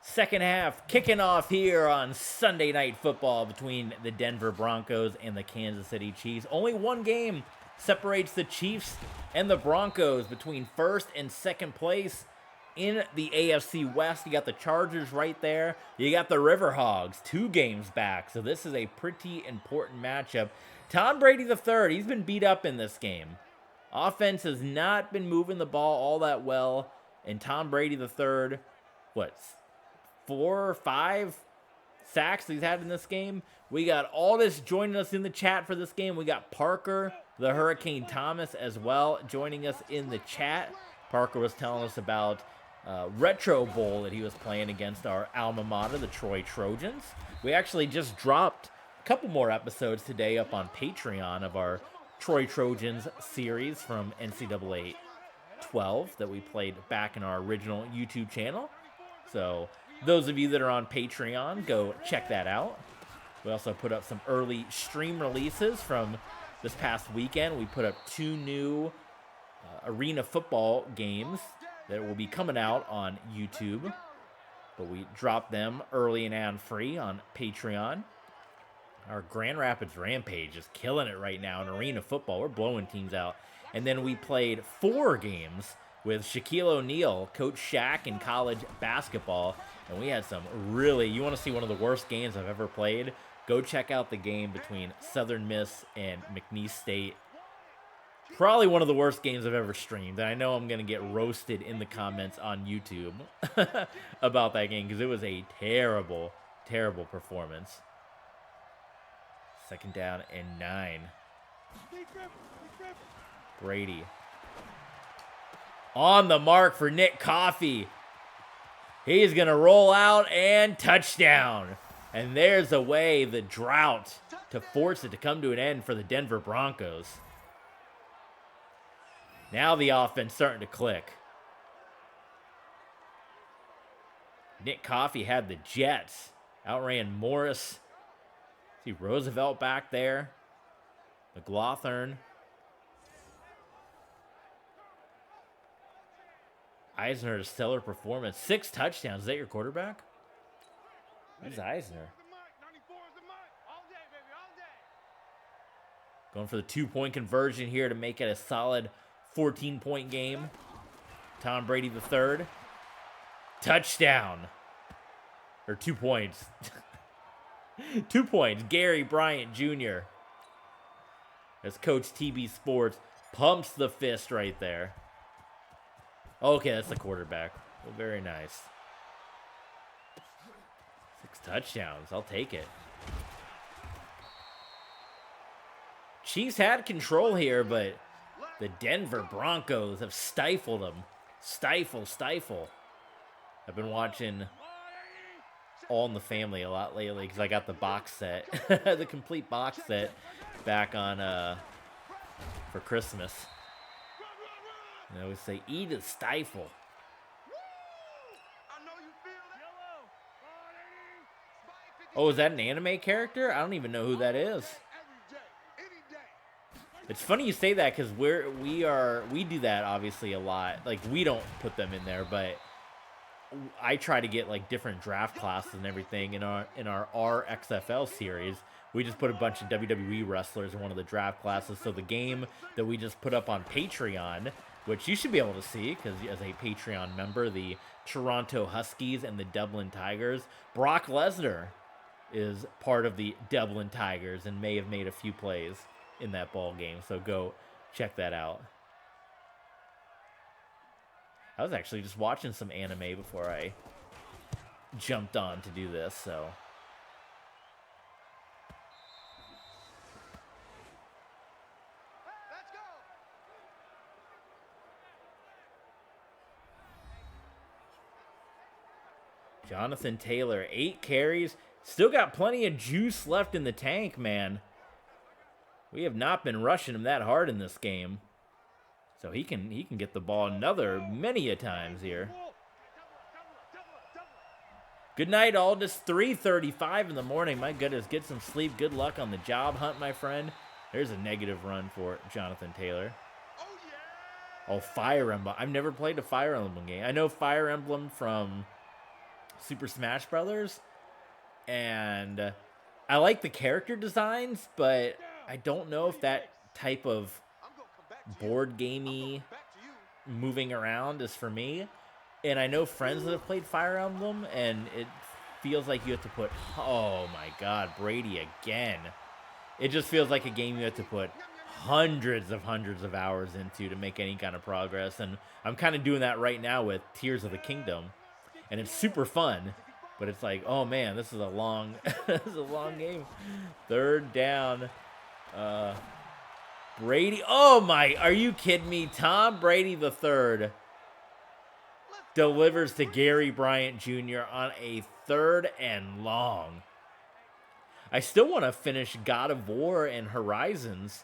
Second half kicking off here on Sunday Night Football between the Denver Broncos and the Kansas City Chiefs. Only one game separates the Chiefs and the Broncos between first and second place in the AFC West. You got the Chargers right there. You got the Riverhogs 2 games back. So this is a pretty important matchup. Tom Brady III, he's been beat up in this game. Offense has not been moving the ball all that well. And Tom Brady III, what, 4 or 5 sacks he's had in this game. We got Aldis joining us in the chat for this game. We got Parker, the Hurricane Thomas, as well, joining us in the chat. Parker was telling us about Retro Bowl that he was playing against our alma mater, the Troy Trojans. We actually just dropped a couple more episodes today up on Patreon of our Troy Trojans series from NCAA 12 that we played back in our original YouTube channel. So those of you that are on Patreon, go check that out. We also put up some early stream releases from this past weekend. We put up 2 new arena football games that will be coming out on YouTube, but we dropped them early and ad-free on Patreon. Our Grand Rapids Rampage is killing it right now in arena football. We're blowing teams out. And then we played 4 games with Shaquille O'Neal, Coach Shaq in college basketball. And we had some really, you want to see one of the worst games I've ever played? Go check out the game between Southern Miss and McNeese State. Probably one of the worst games I've ever streamed. And I know I'm going to get roasted in the comments on YouTube about that game because it was a terrible, terrible performance. 2nd down and 9. Brady. On the mark for Nick Coffey. He's going to roll out and touchdown. And there's a way, the drought, to force it to come to an end for the Denver Broncos. Now the offense starting to click. Nick Coffey had the Jets. Outran Morris. See Roosevelt back there. McLaughlin. Eisner, a stellar performance. 6 touchdowns. Is that your quarterback? Who's Eisner? Going for the 2-point conversion here to make it a solid 14-point game. Tom Brady III. Touchdown. Or 2 points. 2 points. Gary Bryant Jr. As Coach TB Sports pumps the fist right there. Okay, that's the quarterback. Well, very nice. 6 touchdowns. I'll take it. Chiefs had control here, but the Denver Broncos have stifled them. Stifle. I've been watching All in the Family a lot lately because I got the box set, the complete box set back on for Christmas. And I always say, eat a stifle. Oh, is that an anime character? I don't even know who that is. It's funny you say that because we do that obviously a lot. Like, we don't put them in there, but I try to get like different draft classes and everything in our RXFL series. We just put a bunch of WWE wrestlers in one of the draft classes. So the game that we just put up on Patreon, which you should be able to see because as a Patreon member, the Toronto Huskies and the Dublin Tigers, Brock Lesnar is part of the Dublin Tigers and may have made a few plays in that ball game. So go check that out. I was actually just watching some anime before I jumped on to do this, so. Jonathan Taylor, 8 carries. Still got plenty of juice left in the tank, man. We have not been rushing him that hard in this game. So he can get the ball many a times here. Good night, all. Just 3:35 in the morning. My goodness, get some sleep. Good luck on the job hunt, my friend. There's a negative run for Jonathan Taylor. Oh, Fire Emblem. I've never played a Fire Emblem game. I know Fire Emblem from Super Smash Brothers, and I like the character designs, but I don't know if that type of board gamey moving around is for me. And I know friends that have played Fire Emblem, and it feels like you have to put, oh my god, Brady again. It just feels like a game you have to put hundreds of hours into to make any kind of progress. And I'm kind of doing that right now with Tears of the Kingdom. And it's super fun, but it's like, oh man, this is a long this is a long game. Third down. Brady. Oh my, are you kidding me? Tom Brady the third delivers to Gary Bryant Jr. on a 3rd and long. I still want to finish God of War and Horizons,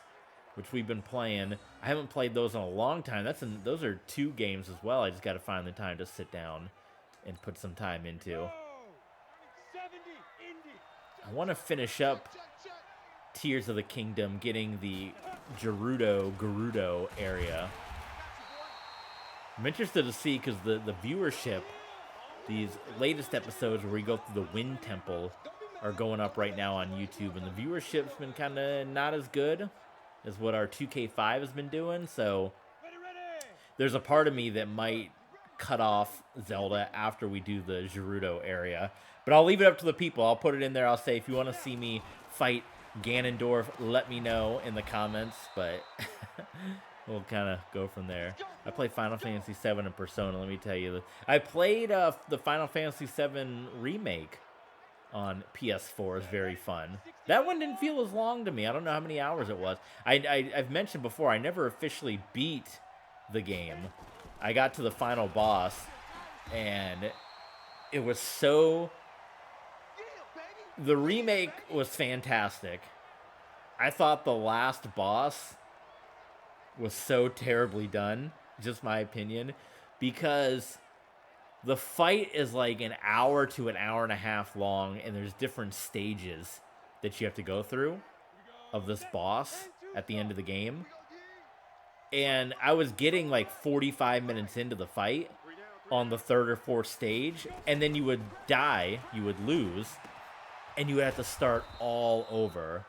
which we've been playing. I haven't played those in a long time. Those are 2 games as well. I just got to find the time to sit down and put some time into. I want to finish up Tears of the Kingdom, getting the Gerudo area. I'm interested to see, because the viewership, these latest episodes where we go through the Wind Temple are going up right now on YouTube, and the viewership's been kind of not as good as what our 2K5 has been doing, so there's a part of me that might cut off Zelda after we do the Gerudo area. But I'll leave it up to the people. I'll put it in there. I'll say, if you want to see me fight Ganondorf, let me know in the comments, but we'll kind of go from there. I played Final Fantasy VII and Persona, let me tell you. I played the Final Fantasy VII remake on PS4. Is very fun. That one didn't feel as long to me. I don't know how many hours it was. I've mentioned before, I never officially beat the game. I got to the final boss, and it was so... The remake was fantastic. I thought the last boss was so terribly done, just my opinion, because the fight is like an hour to an hour and a half long, and there's different stages that you have to go through of this boss at the end of the game. And I was getting like 45 minutes into the fight on the 3rd or 4th stage, and then you would die, you would lose, and you would have to start all over.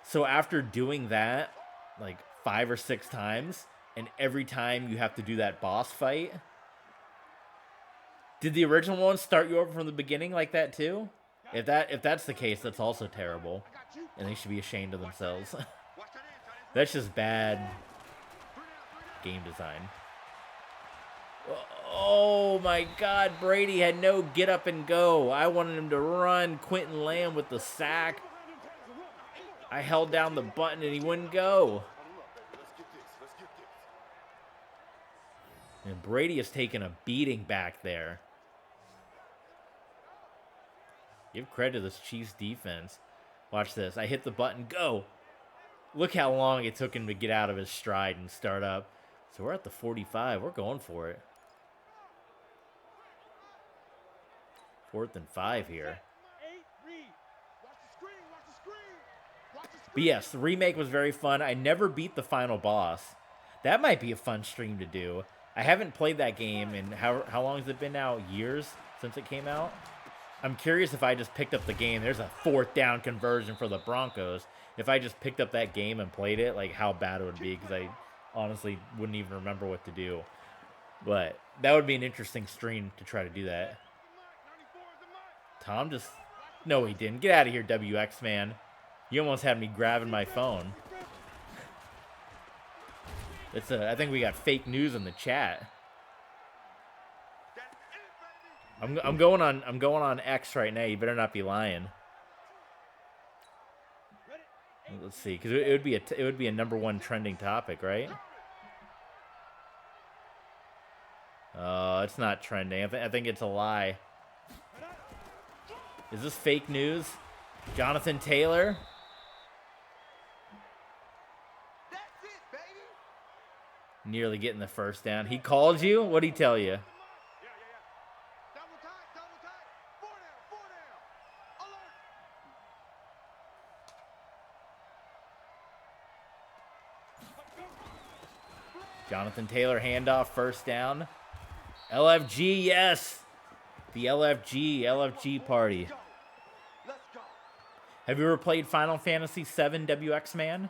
So after doing that like 5 or 6 times, and every time you have to do that boss fight, did the original one start you over from the beginning like that too? If that's the case, that's also terrible, and they should be ashamed of themselves. That's just bad game design. Oh my god, Brady had no get up and go. I wanted him to run. Quentin Lamb with the sack. I held down the button and he wouldn't go. And Brady has taken a beating back there. Give credit to this Chiefs defense. Watch this. I hit the button. Go. Look how long it took him to get out of his stride and start up. So we're at the 45. We're going for it. 4th and 5 here. But yes, the remake was very fun. I never beat the final boss. That might be a fun stream to do. I haven't played that game in how long has it been now? Years since it came out? I'm curious if I just picked up the game. There's a 4th down conversion for the Broncos. If I just picked up that game and played it, like how bad it would be, because I honestly wouldn't even remember what to do. But that would be an interesting stream to try to do that. Tom just... No, he didn't. Get out of here, WX, man. You almost had me grabbing my phone. I think we got fake news in the chat. I'm going on X right now. You better not be lying. Let's see, because it would be a #1 trending topic, right? It's not trending. I think it's a lie. Is this fake news? Jonathan Taylor? Nearly getting the first down. He called you? What'd he tell you? Jonathan Taylor handoff, first down. LFG, yes. The LFG party. Have you ever played Final Fantasy VII WX, man?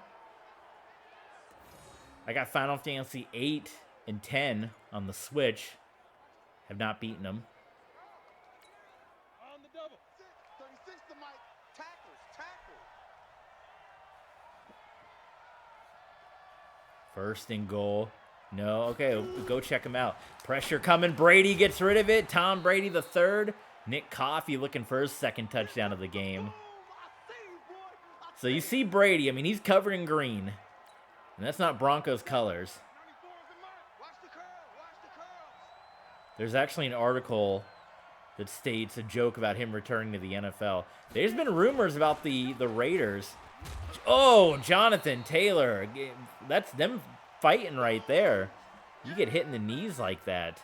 I got Final Fantasy 8 and 10 on the Switch. Have not beaten them. On the double. 36 to Mike. Tackle. First and goal. No, okay, go check him out. Pressure coming. Brady gets rid of it. Tom Brady the third. Nick Coffey looking for his second touchdown of the game. So you see Brady. I mean, he's covered in green. And that's not Broncos colors. There's actually an article that states a joke about him returning to the NFL. There's been rumors about the Raiders. Oh, Jonathan Taylor. That's them fighting right there. You get hit in the knees like that.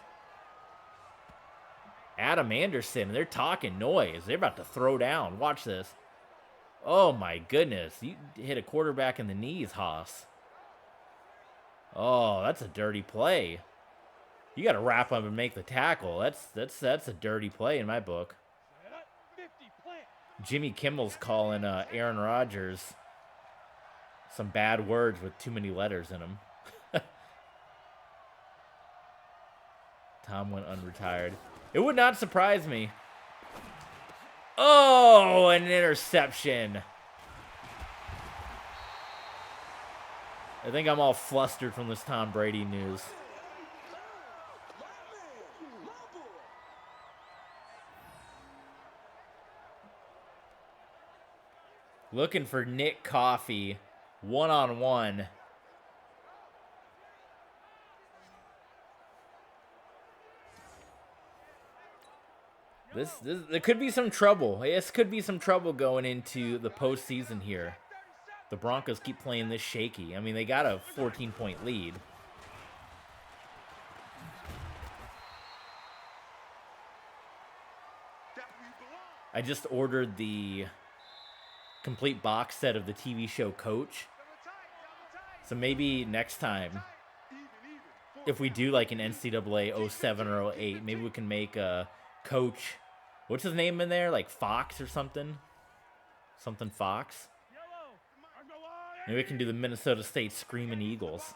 Adam Anderson, they're talking noise. They're about to throw down. Watch this. Oh, my goodness. You hit a quarterback in the knees, Haas. Oh, that's a dirty play. You got to wrap up and make the tackle. That's a dirty play in my book. Jimmy Kimmel's calling Aaron Rodgers some bad words with too many letters in them. Tom went unretired. It would not surprise me. Oh, an interception. I think I'm all flustered from this Tom Brady news. Looking for Nick Coffey, one-on-one. There could be some trouble. This could be some trouble going into the postseason here. The Broncos keep playing this shaky. I mean, they got a 14-point lead. I just ordered the complete box set of the TV show Coach. So maybe next time, if we do like an NCAA 07 or 08, maybe we can make a Coach. What's his name in there? Like Fox or something? Something Fox? Maybe we can do the Minnesota State Screaming Eagles.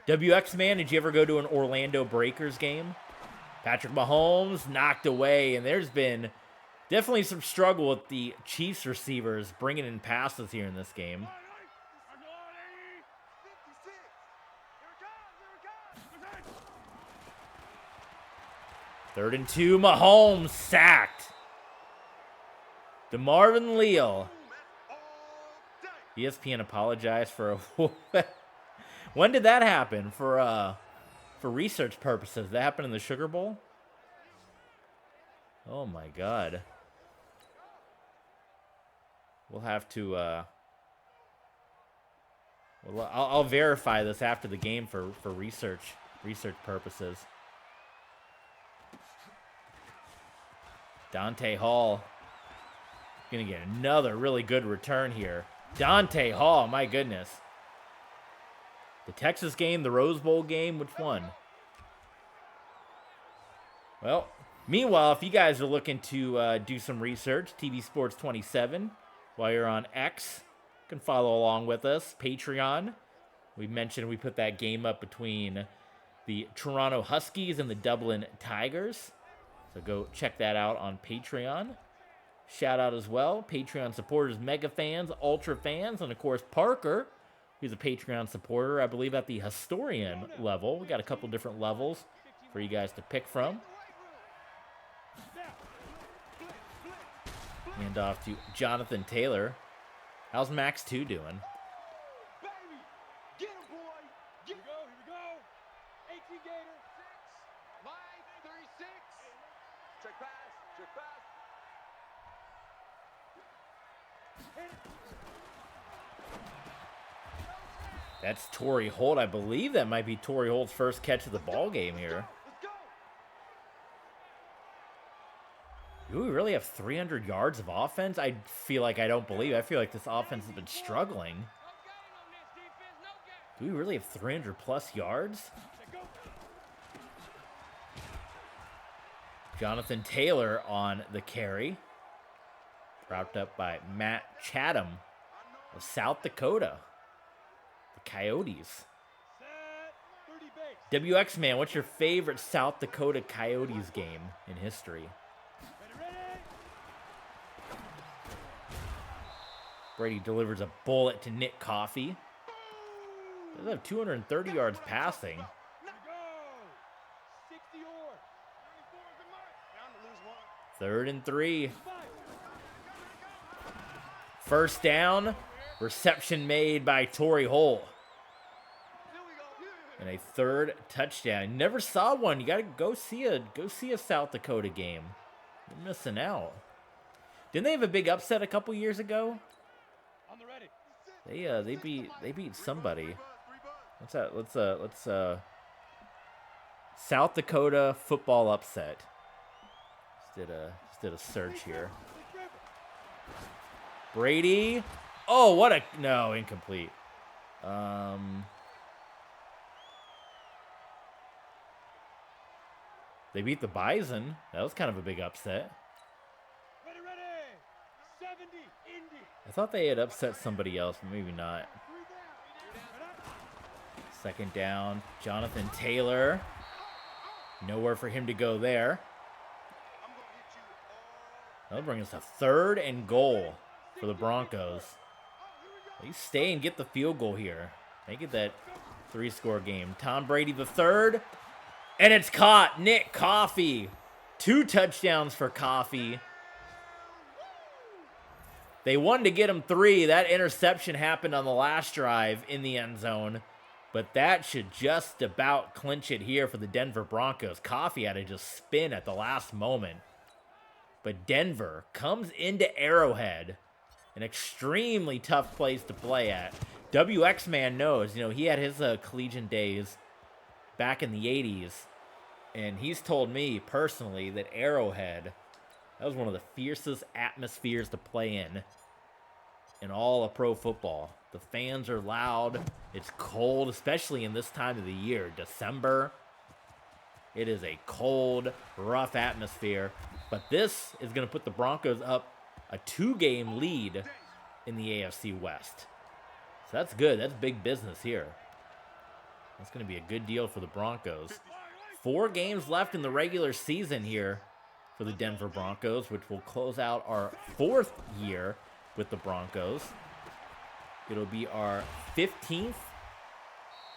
WX, man, did you ever go to an Orlando Breakers game? Patrick Mahomes knocked away, and there's been definitely some struggle with the Cheifs receivers bringing in passes here in this game. Third and 2, Mahomes sacked. DeMarvin Leal. ESPN apologized for a... When did that happen? For research purposes. That happened in the Sugar Bowl? Oh my God. We'll have to... well, I'll verify this after the game for research purposes. Dante Hall. Gonna get another really good return here. Dante Hall, my goodness. The Texas game, the Rose Bowl game, which one? Well, meanwhile, if you guys are looking to do some research, TV Sports 27, while you're on X, you can follow along with us. Patreon. We mentioned we put that game up between the Toronto Huskies and the Dublin Tigers. So go check that out on Patreon. Shout out as well, Patreon supporters, mega fans, ultra fans, and of course Parker, who's a Patreon supporter, I believe at the historian level. We got a couple different levels for you guys to pick from. Hand off to Jonathan Taylor. How's Max 2 doing? That's Torrey Holt. I believe that might be Torrey Holt's first catch of the ball game here. Do we really have 300 yards of offense? I feel like I don't believe. I feel like this offense has been struggling. Do we really have 300 plus yards? Jonathan Taylor on the carry. Wrapped up by Matt Chatham of South Dakota. The Coyotes. WX Man, what's your favorite South Dakota Coyotes game in history? Brady delivers a bullet to Nick Coffey. They have 230 yards passing. 3rd and 3. First down. Reception made by Torrey Holt. And a 3rd touchdown. You never saw one. You gotta go see a South Dakota game. You're missing out. Didn't they have a big upset a couple years ago? They beat somebody. What's that? Let's South Dakota football upset. Just did a search here. Brady. Oh, what a no, incomplete. They beat the Bison. That was kind of a big upset. I thought they had upset somebody else, but maybe not. 2nd down. Jonathan Taylor. Nowhere for him to go there. That'll bring us a 3rd and goal for the Broncos. They stay and get the field goal here. Make it that 3-score game. Tom Brady the 3rd. And it's caught. Nick Coffey. 2 touchdowns for Coffey. They wanted to get him 3. That interception happened on the last drive in the end zone. But that should just about clinch it here for the Denver Broncos. Coffey had to just spin at the last moment. But Denver comes into Arrowhead. An extremely tough place to play at. WX Man knows. You know, he had his collegiate days back in the 80s. And he's told me personally that Arrowhead, that was one of the fiercest atmospheres to play in all of pro football. The fans are loud. It's cold, especially in this time of the year, December. It is a cold, rough atmosphere. But this is going to put the Broncos up a 2-game lead in the AFC West. So that's good. That's big business here. That's going to be a good deal for the Broncos. 4 games left in the regular season here for the Denver Broncos, which will close out our 4th year with the Broncos. It'll be our 15th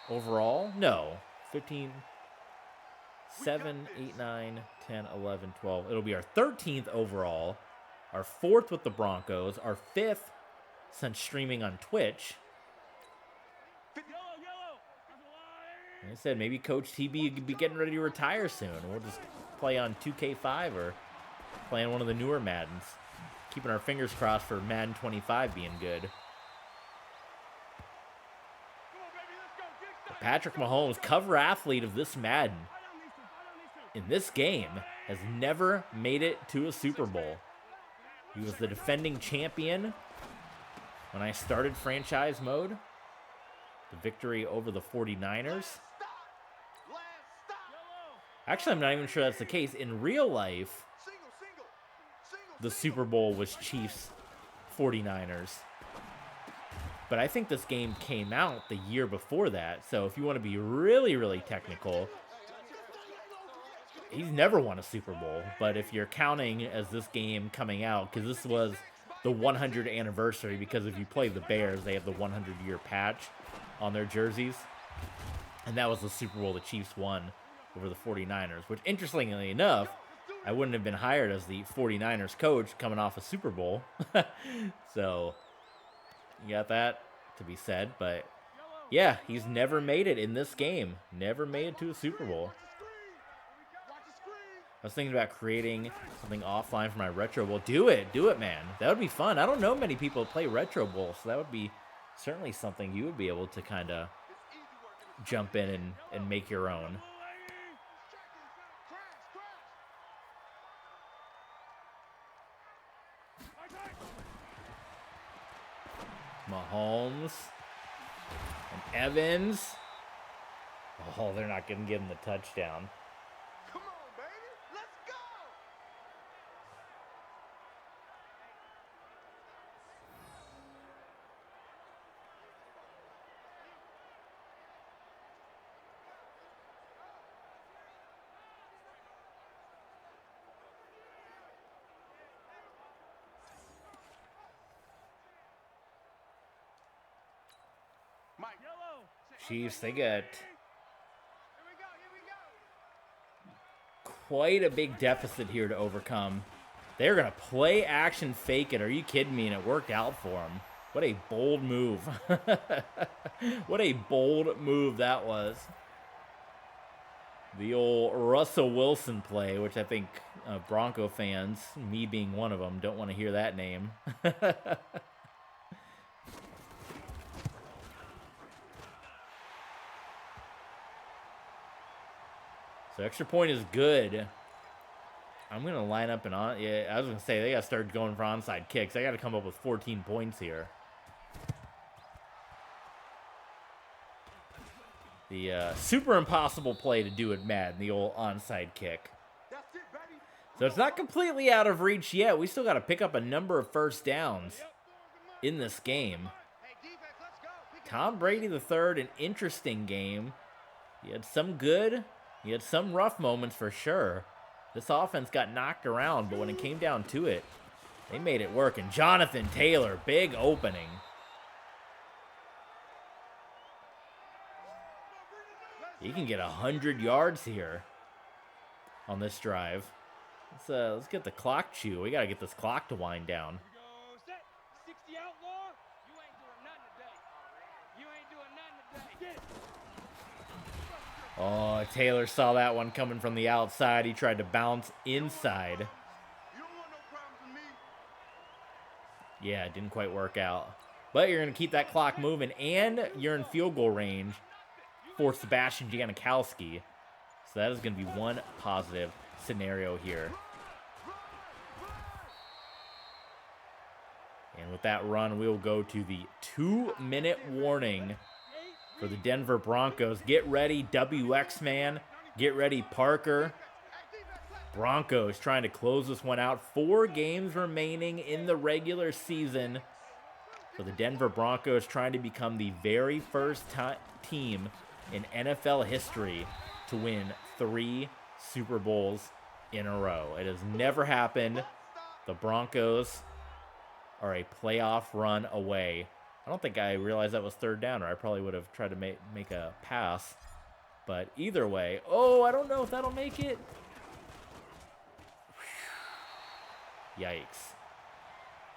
overall. No, 15, 7, 8, 9, 10, 11, 12. It'll be our 13th overall, our 4th with the Broncos, our 5th since streaming on Twitch. Like I said, maybe Coach TB could be getting ready to retire soon. We'll just play on 2K5 or play on one of the newer Maddens. Keeping our fingers crossed for Madden 25 being good. But Patrick Mahomes, cover athlete of this Madden, in this game, has never made it to a Super Bowl. He was the defending champion when I started franchise mode. The victory over the 49ers. Actually, I'm not even sure that's the case. In real life, the Super Bowl was Chiefs 49ers. But I think this game came out the year before that. So if you want to be really, really technical, he's never won a Super Bowl. But if you're counting as this game coming out, because this was the 100th anniversary, because if you play the Bears, they have the 100-year patch on their jerseys. And that was the Super Bowl the Chiefs won over the 49ers, which, interestingly enough, I wouldn't have been hired as the 49ers coach coming off a Super Bowl. So, you got that to be said. But, yeah, he's never made it in this game. Never made it to a Super Bowl. I was thinking about creating something offline for my Retro Bowl. Do it, man. That would be fun. I don't know many people who play Retro Bowl, so that would be certainly something you would be able to kind of jump in and make your own. Mahomes and Evans. Oh, they're not going to give him the touchdown. Come on, baby. Let's go. Chiefs, they got quite a big deficit here to overcome. They're going to play action fake it. Are you kidding me? And it worked out for them. What a bold move. What a bold move that was. The old Russell Wilson play, which I think Bronco fans, me being one of them, don't want to hear that name. So extra point is good. I'm going to line up and on. Yeah, I was going to say, they got to start going for onside kicks. I got to come up with 14 points here. The super impossible play to do at Madden, the old onside kick. So it's not completely out of reach yet. We still got to pick up a number of first downs in this game. Tom Brady III, an interesting game. He had some good, he had some rough moments for sure. This offense got knocked around, but when it came down to it, they made it work. And Jonathan Taylor, big opening. He can get 100 yards here on this drive. Let's get the clock chew. We got to get this clock to wind down. Oh, Taylor saw that one coming from the outside. He tried to bounce inside. Yeah, it didn't quite work out. But you're going to keep that clock moving, and you're in field goal range for Sebastian Janikowski. So that is going to be one positive scenario here. And with that run, we'll go to the 2-minute warning for the Denver Broncos. Get ready, WX man. Get ready, Parker. Broncos trying to close this one out. 4 games remaining in the regular season for the Denver Broncos, trying to become the very first team in NFL history to win 3 Super Bowls in a row. It has never happened. The Broncos are a playoff run away. I don't think I realized that was third down, or I probably would have tried to make a pass. But either way, oh, I don't know if that'll make it. Yikes.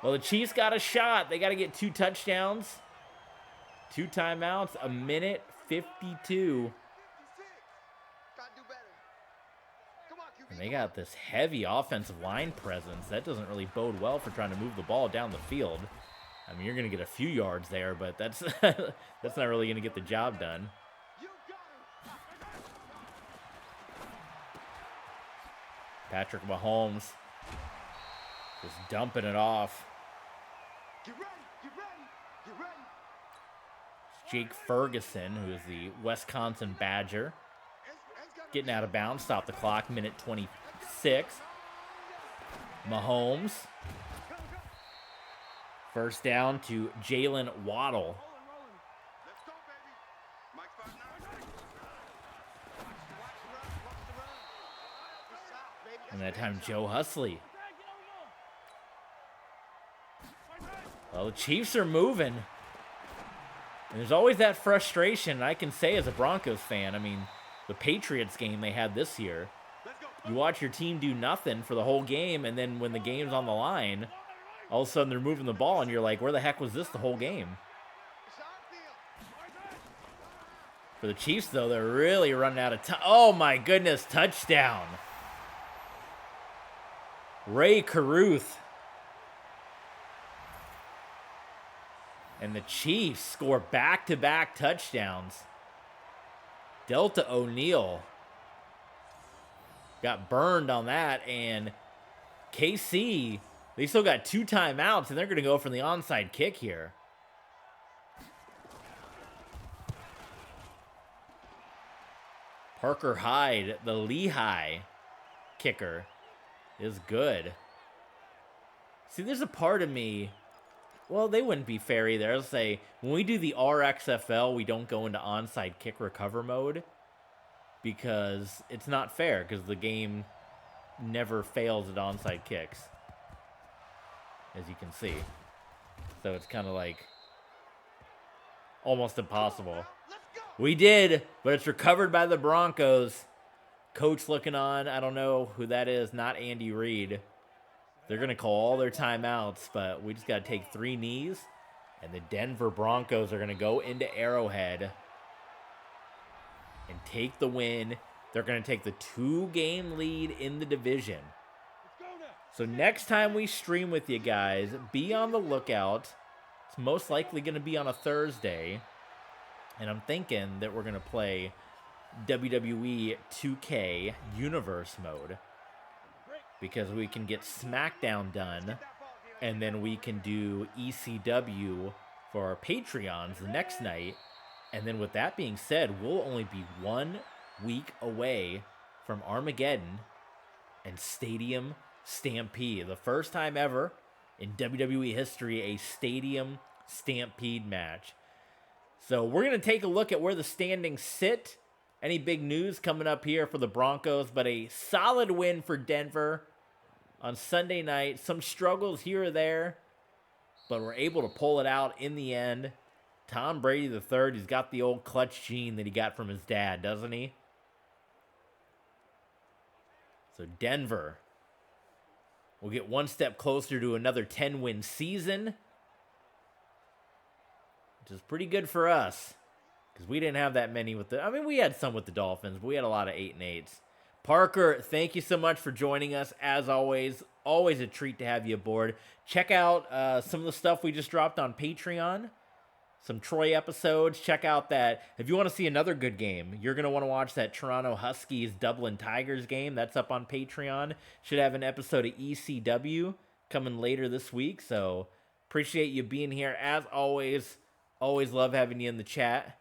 Well, the Chiefs got a shot. They got to get 2 touchdowns, 2 timeouts, 1:52. And they got this heavy offensive line presence. That doesn't really bode well for trying to move the ball down the field. I mean, you're going to get a few yards there, but that's that's not really going to get the job done. Patrick Mahomes just dumping it off. Jake Ferguson, who is the Wisconsin Badger, getting out of bounds. Stop the clock, minute 26. Mahomes. First down to Jalen Waddle. And that time, Joe Husley. Well, the Chiefs are moving. And there's always that frustration, I can say as a Broncos fan. I mean, the Patriots game they had this year, you watch your team do nothing for the whole game, and then when the game's on the line, all of a sudden they're moving the ball, and you're like, where the heck was this the whole game? For the Chiefs, though, they're really running out of time. Oh, my goodness, touchdown. Ray Caruth. And the Chiefs score back-to-back touchdowns. Delta O'Neal got burned on that, and KC, they still got 2 timeouts, and they're going to go from the onside kick here. Parker Hyde, the Lehigh kicker, is good. See, there's a part of me, well, they wouldn't be fair either. I'll say, when we do the RXFL, we don't go into onside kick recover mode because it's not fair, because the game never fails at onside kicks, as you can see. So it's kind of like almost impossible. We did, but it's recovered by the Broncos. Coach looking on. I don't know who that is. Not Andy Reid. They're going to call all their timeouts, but we just got to take 3 knees. And the Denver Broncos are going to go into Arrowhead and take the win. They're going to take the 2-game lead in the division. So next time we stream with you guys, be on the lookout. It's most likely going to be on a Thursday. And I'm thinking that we're going to play WWE 2K Universe Mode, because we can get SmackDown done, and then we can do ECW for our Patreons the next night. And then with that being said, we'll only be 1 week away from Armageddon and Stadium Stampede. The first time ever in WWE history, a Stadium Stampede match. So we're going to take a look at where the standings sit. Any big news coming up here for the Broncos, but a solid win for Denver on Sunday night. Some struggles here or there, but we're able to pull it out in the end. Tom Brady III, he's got the old clutch gene that he got from his dad, doesn't he? So Denver will get 1 step closer to another 10-win season, which is pretty good for us, because we didn't have that many with the... I mean, we had some with the Dolphins, but we had a lot of 8 and 8s. Parker, thank you so much for joining us, as always. Always a treat to have you aboard. Check out some of the stuff we just dropped on Patreon. Some Troy episodes. Check out that. If you want to see another good game, you're going to want to watch that Toronto Huskies Dublin Tigers game. That's up on Patreon. Should have an episode of ECW coming later this week. So appreciate you being here. As always, always love having you in the chat.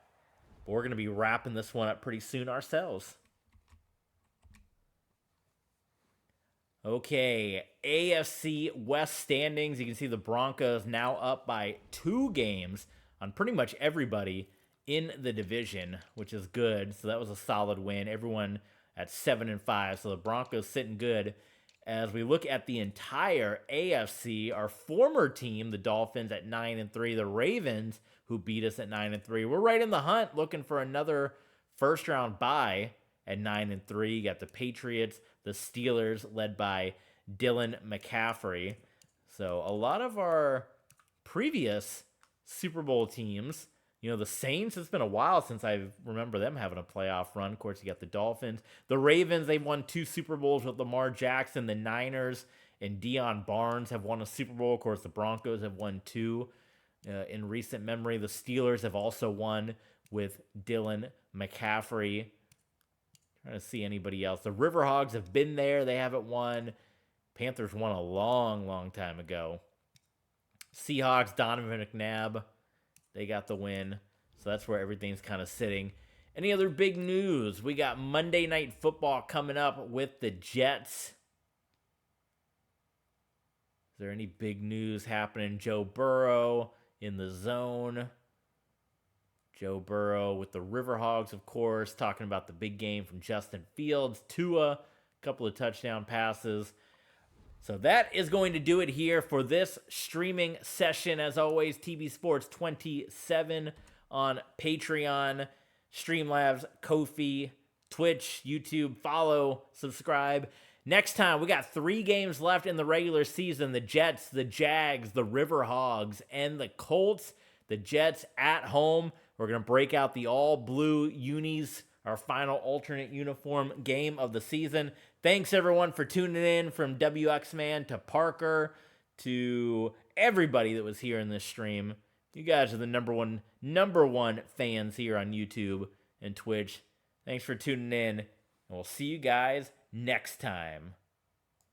But we're going to be wrapping this one up pretty soon ourselves. Okay, AFC West standings. You can see the Broncos now up by 2 games on pretty much everybody in the division, which is good. So that was a solid win. Everyone at 7-5. So the Broncos sitting good. As we look at the entire AFC, our former team, the Dolphins, at 9-3. The Ravens, who beat us at 9-3. We're right in the hunt, looking for another first-round bye at 9-3. You got the Patriots, the Steelers, led by Dylan McCaffrey. So a lot of our previous Super Bowl teams, you know, the Saints, it's been a while since I remember them having a playoff run. Of course, you got the Dolphins. The Ravens, they've won 2 Super Bowls with Lamar Jackson. The Niners and Deion Barnes have won a Super Bowl. Of course, the Broncos have won 2 in recent memory. The Steelers have also won with Dylan McCaffrey. Trying to see anybody else. The Riverhogs have been there. They haven't won. Panthers won a long, long time ago. Seahawks, Donovan McNabb, they got the win. So that's where everything's kind of sitting. Any other big news? We got Monday Night Football coming up with the Jets. Is there any big news happening? Joe Burrow in the zone. Joe Burrow with the Riverhogs, of course, talking about the big game from Justin Fields. Tua, a couple of touchdown passes. So that is going to do it here for this streaming session. As always, TB Sports 27 on Patreon, Streamlabs, Ko-fi, Twitch, YouTube. Follow, subscribe. Next time, we got 3 games left in the regular season. The Jets, the Jags, the Riverhogs, and the Colts. The Jets at home. We're going to break out the all-blue unis, our final alternate uniform game of the season. Thanks, everyone, for tuning in, from WXMan to Parker to everybody that was here in this stream. You guys are the number one fans here on YouTube and Twitch. Thanks for tuning in, and we'll see you guys next time.